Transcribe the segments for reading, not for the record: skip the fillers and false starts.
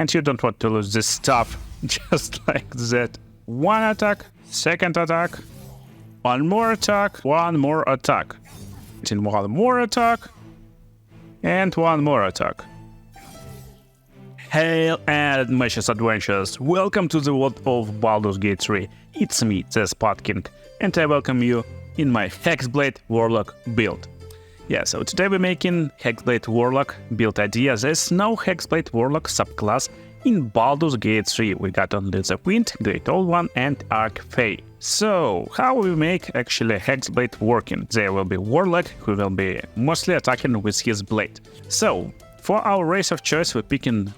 And you don't want to lose this stuff just like that. One attack, second attack, one more attack, one more attack. Then one more attack, and one more attack. Hail and Matches Adventures! Welcome to the world of Baldurs Gate 3. It's me, the Spud King, and I welcome you in my Hexblade Warlock build. Yeah, so today we're making Hexblade Warlock build idea. There's no Hexblade Warlock subclass in Baldurs Gate 3. We got only the Wind, Great Old One, and Archfey. So, how we make actually Hexblade working? There will be Warlock, who will be mostly attacking with his blade. So, for our race of choice, we're picking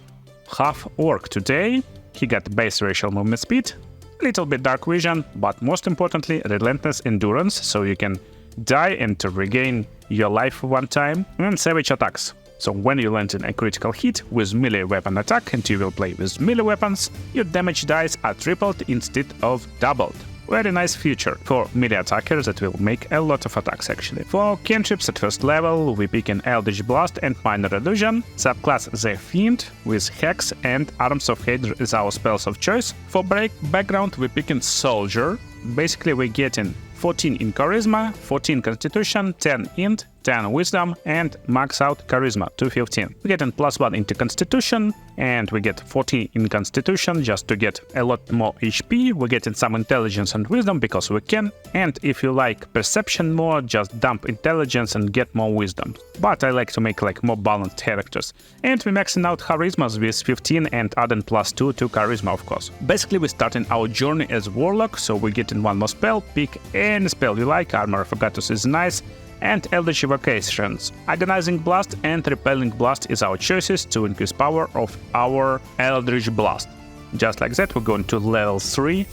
half Orc today. He got base racial movement speed, little bit dark vision, but most importantly, relentless endurance, so you can die and to regain your life one time, and savage attacks. So when you land in a critical hit with melee weapon attack and you will play with melee weapons, your damage dice are tripled instead of doubled. Very nice feature for melee attackers that will make a lot of attacks actually. For cantrips at first level, we pick an Eldritch Blast and Minor Illusion, subclass the Fiend with Hex and Arms of Hate is our spells of choice. For background, we pick in Soldier. Basically we get in 14 in Charisma, 14 Constitution, 10 Int, 10 Wisdom, and max out Charisma to 15. We get in +1 into Constitution, and we get 14 in Constitution just to get a lot more HP. We get in some Intelligence and Wisdom because we can, and if you like Perception more, just dump Intelligence and get more Wisdom. But I like to make more balanced characters. And we maxing out Charisma with 15 and adding +2 to Charisma, of course. Basically, we're starting our journey as Warlock, so we get in one more spell, pick any spell you like. Armor of Agathos is nice, and Eldritch Evocations. Agonizing Blast and Repelling Blast is our choices to increase power of our Eldritch Blast. Just like that, we're going to level 3,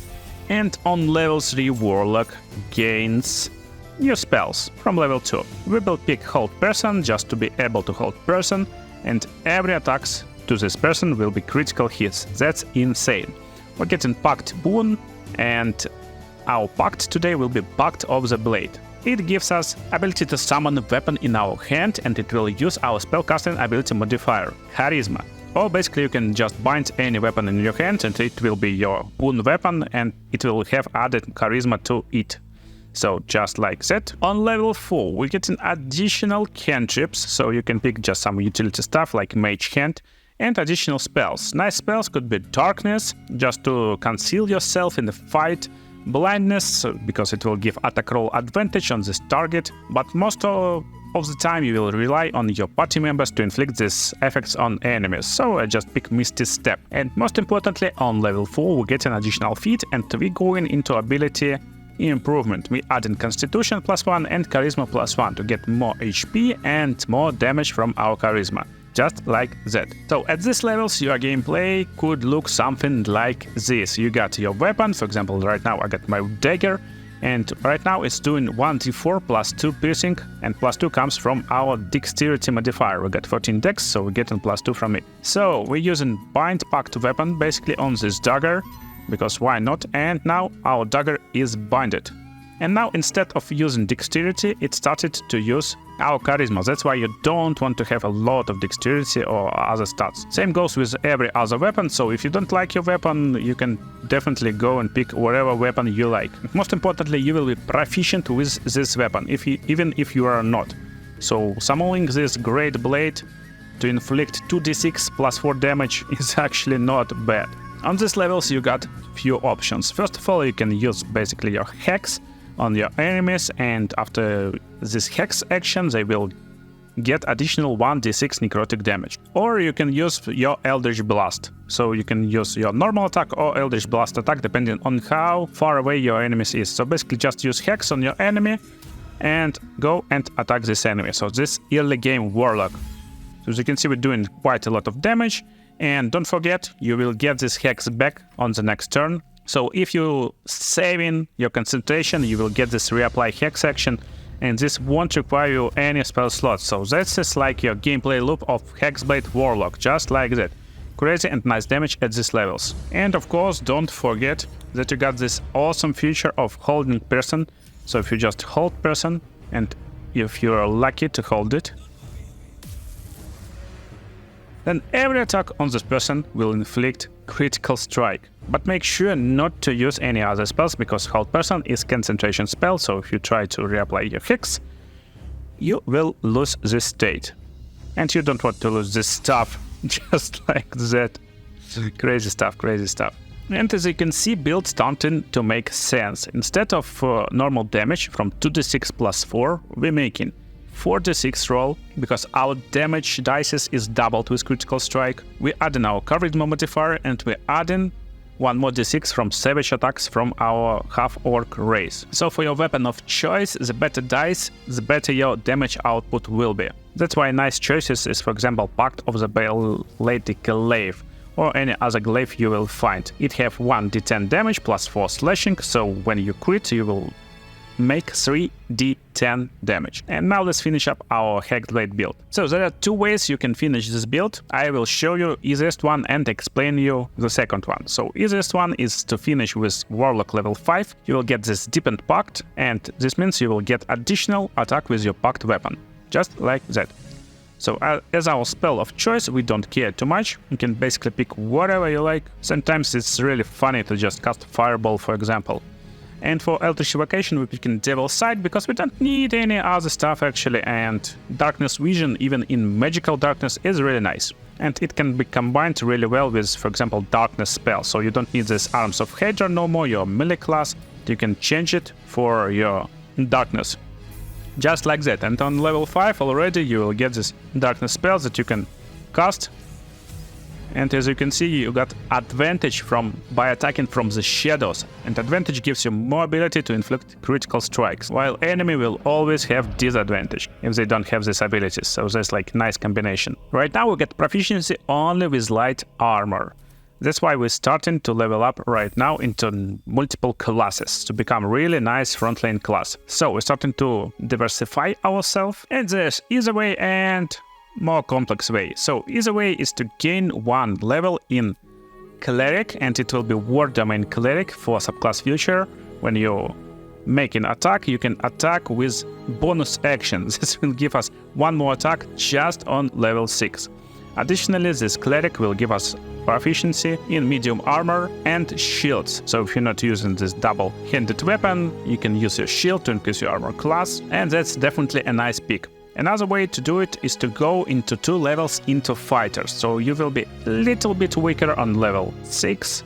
and on level 3 Warlock gains new spells from level 2. We will pick Hold Person just to be able to hold person, and every attacks to this person will be critical hits. That's insane. We're getting Pact Boon, and our Pact today will be Pact of the Blade. It gives us ability to summon a weapon in our hand, and it will use our spellcasting ability modifier, Charisma. Or basically you can just bind any weapon in your hand and it will be your boon weapon and it will have added Charisma to it. So just like that. On level 4 we get an additional cantrips, so you can pick just some utility stuff like Mage Hand, and additional spells. Nice spells could be Darkness, just to conceal yourself in the fight, Blindness, because it will give attack roll advantage on this target, but most of the time you will rely on your party members to inflict these effects on enemies, so I just pick Misty Step. And most importantly, on level 4 we get an additional feat, and we going into ability improvement. We add in Constitution +1 and Charisma +1 to get more HP and more damage from our Charisma. Just like that. So at these levels your gameplay could look something like this. You got your weapon, for example right now I got my dagger, and right now it's doing 1d4 +2 piercing, and +2 comes from our dexterity modifier. We got 14 dex, so we're getting +2 from it. So we're using Bind Pact weapon basically on this dagger, because why not, and now our dagger is binded. And now instead of using dexterity, it started to use our charisma. That's why you don't want to have a lot of dexterity or other stats. Same goes with every other weapon, so if you don't like your weapon, you can definitely go and pick whatever weapon you like. Most importantly, you will be proficient with this weapon, even if you are not. So summoning this great blade to inflict 2d6 +4 damage is actually not bad. On these levels you got few options. First of all, you can use basically your Hex on your enemies, and after this Hex action they will get additional 1d6 necrotic damage. Or you can use your Eldritch Blast, so you can use your normal attack or Eldritch Blast attack depending on how far away your enemy is. So basically just use Hex on your enemy and go and attack this enemy. So this early game Warlock. So as you can see, we're doing quite a lot of damage, and don't forget you will get this Hex back on the next turn. So if you saving your concentration, you will get this reapply Hex action, and this won't require you any spell slots. So that's just like your gameplay loop of Hexblade Warlock, just like that. Crazy and nice damage at these levels. And of course, don't forget that you got this awesome feature of holding person. So if you just hold person, and if you're lucky to hold it, then every attack on this person will inflict critical strike. But make sure not to use any other spells, because hold person is concentration spell, so if you try to reapply your hex, you will lose this state. And you don't want to lose this stuff just like that. Crazy stuff, crazy stuff. And as you can see, build starting to make sense. Instead of normal damage from 2d6 plus 4, we're making 4d6 roll, because our damage dice is doubled with critical strike. We're adding our charisma modifier, and we're adding one more d6 from savage attacks from our half-orc race. So for your weapon of choice, the better dice, the better your damage output will be. That's why nice choices is, for example, Pact of the Baldur Glaive, or any other glaive you will find. It have 1d10 damage plus 4 slashing, so when you crit you will make 3d10 damage. And now let's finish up our Hexblade build. So there are two ways you can finish this build. I will show you easiest one and explain you the second one. So easiest one is to finish with Warlock level 5. You will get this Deepened Pact, and this means you will get additional attack with your Pact weapon, just like that. So as our spell of choice, we don't care too much. You can basically pick whatever you like. Sometimes it's really funny to just cast Fireball, for example. And for Eldritch Evocation, we pick in Devil's Sight, because we don't need any other stuff actually, and Darkness Vision, even in Magical Darkness, is really nice. And it can be combined really well with, for example, Darkness spell, so you don't need this Arms of Hydra no more, your melee class, you can change it for your Darkness. Just like that, and on level 5 already you will get this Darkness spell that you can cast. And as you can see, you got advantage by attacking from the shadows, and advantage gives you more ability to inflict critical strikes, while enemy will always have disadvantage if they don't have these abilities, so that's like nice combination. Right now we get proficiency only with light armor. That's why we're starting to level up right now into multiple classes to become really nice frontline class. So we're starting to diversify ourselves, and there's easy way and more complex way. So easy way is to gain 1 level in Cleric, and it will be War Domain Cleric for subclass future. When you make an attack, you can attack with bonus action. This will give us 1 more attack just on level 6. Additionally, this Cleric will give us proficiency in medium armor and shields. So if you're not using this double-handed weapon, you can use your shield to increase your armor class, and that's definitely a nice pick. Another way to do it is to go into 2 levels into fighters, so you will be a little bit weaker on level 6,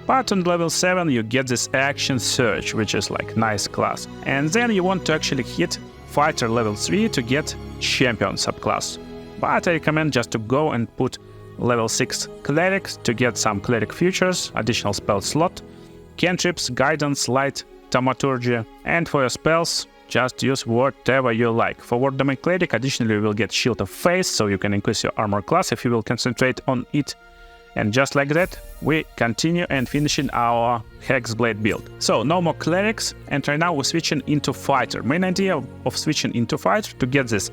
but on level 7 you get this action surge, which is like nice class. And then you want to actually hit fighter level 3 to get champion subclass. But I recommend just to go and put level 6 clerics to get some cleric features, additional spell slot, cantrips, guidance, light, thaumaturgy, and for your spells, just use whatever you like. For War Domain Cleric, additionally you will get Shield of Faith, so you can increase your armor class if you will concentrate on it. And just like that, we continue and finishing our Hexblade build. So no more clerics, and right now we're switching into fighter. Main idea of switching into fighter to get this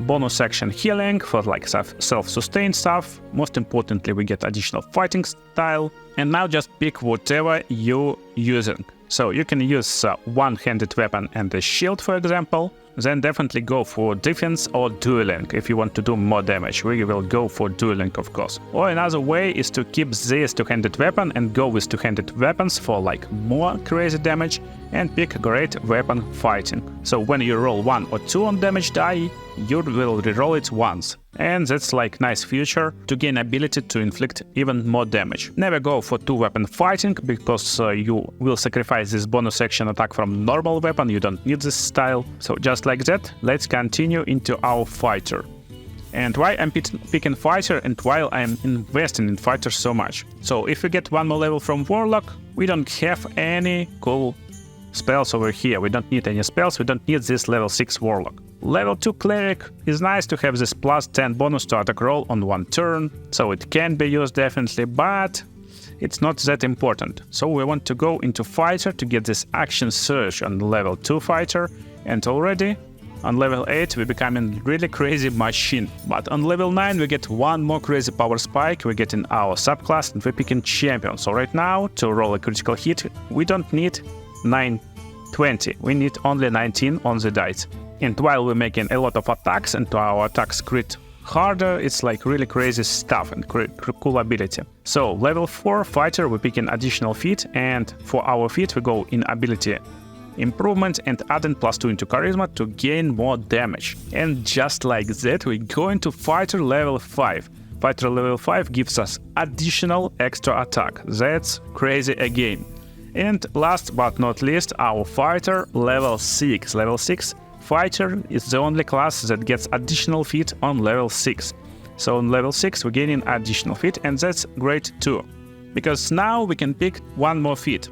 bonus action healing for like self-sustained stuff. Most importantly, we get additional fighting style. And now just pick whatever you're using. So you can use one-handed weapon and a shield, for example. Then definitely go for defense or dueling if you want to do more damage. We will go for dueling, of course. Or another way is to keep this two-handed weapon and go with two-handed weapons for like more crazy damage, and pick great weapon fighting. So when you roll 1 or 2 on damage die, you will reroll it once. And that's like nice feature to gain ability to inflict even more damage. Never go for 2-weapon fighting, because you will sacrifice this bonus action attack from normal weapon. You don't need this style. So just like that, let's continue into our fighter. And why I'm picking fighter and while I'm investing in fighter so much. So if we get 1 more level from Warlock, we don't have any cool spells over here. We don't need any spells. We don't need this level 6 Warlock. Level 2 Cleric is nice to have this plus 10 bonus to attack roll on 1 turn, so it can be used definitely, but it's not that important. So we want to go into fighter to get this action surge on level 2 fighter, and already on level 8 we're becoming really crazy machine. But on level 9 we get 1 more crazy power spike, we get in our subclass and we're picking champion. So right now to roll a critical hit we don't need 20, we need only 19 on the dice. And while we're making a lot of attacks and our attacks crit harder, it's like really crazy stuff and cool ability. So level 4 fighter, we pick an additional feat, and for our feat we go in ability improvement and add in +2 into charisma to gain more damage. And just like that, we go into fighter level 5. Fighter level 5 gives us additional extra attack. That's crazy again. And last but not least, our fighter level 6. Level 6 fighter is the only class that gets additional feat on level 6. So on level 6 we're gaining additional feat, and that's great too, because now we can pick one more feat.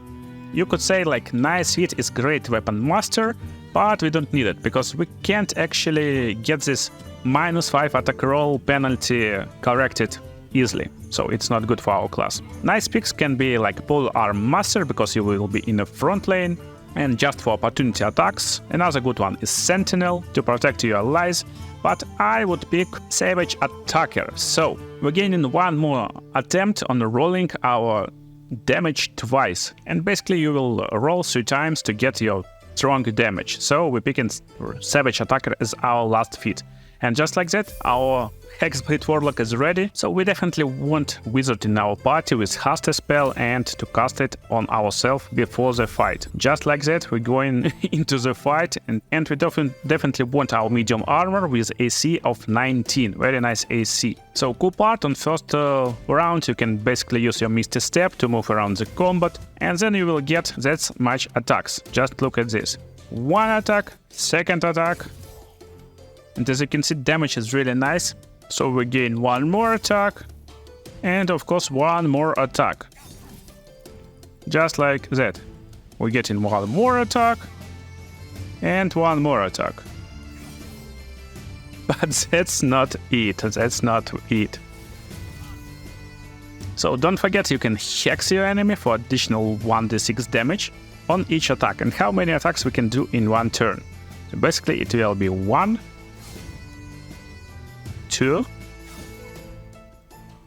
You could say like nice feat is great weapon master, but we don't need it because we can't actually get this -5 attack roll penalty corrected easily, so it's not good for our class. Nice picks can be like pole arm master, because you will be in the front lane and just for opportunity attacks. Another good one is sentinel to protect your allies, but I would pick savage attacker. So we're gaining one more attempt on rolling our damage twice, and basically you will roll 3 times to get your strong damage. So we're picking savage attacker as our last feat. And just like that, our Hexblade Warlock is ready, so we definitely want Wizard in our party with Haste spell and to cast it on ourselves before the fight. Just like that, we're going into the fight, and we definitely want our medium armor with AC of 19, very nice AC. So cool part, on first round you can basically use your Misty Step to move around the combat, and then you will get that much attacks. Just look at this. 1 attack, 2nd attack, and as you can see, damage is really nice. So we gain 1 more attack, and of course 1 more attack. Just like that. We're getting 1 more attack, and 1 more attack. But that's not it, that's not it. So don't forget, you can hex your enemy for additional 1d6 damage on each attack. And how many attacks we can do in one turn? So basically it will be 1, 2,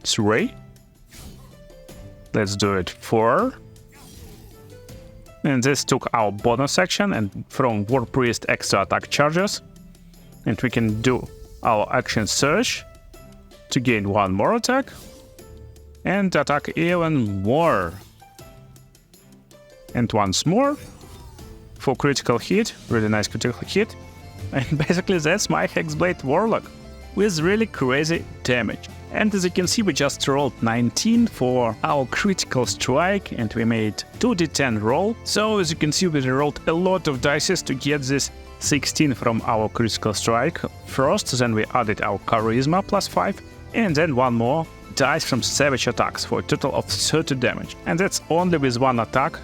3, let's do it 4, and this took our bonus action, and from War Priest extra attack charges, and we can do our action surge to gain 1 more attack and attack even more, and once more for critical hit, really nice critical hit. And basically that's my Hexblade Warlock with really crazy damage. And as you can see, we just rolled 19 for our critical strike, and we made 2d10 roll. So as you can see, we rolled a lot of dice to get this 16 from our critical strike first, then we added our charisma +5, and then 1 more dice from savage attacks for a total of 30 damage. And that's only with 1 attack.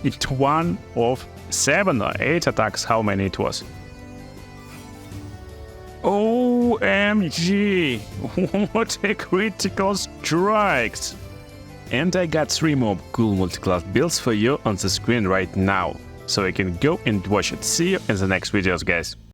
It's 1 of 7 or 8 attacks, how many it was. OMG! What a critical strikes! And I got 3 more cool multiclass builds for you on the screen right now, so you can go and watch it. See you in the next videos, guys.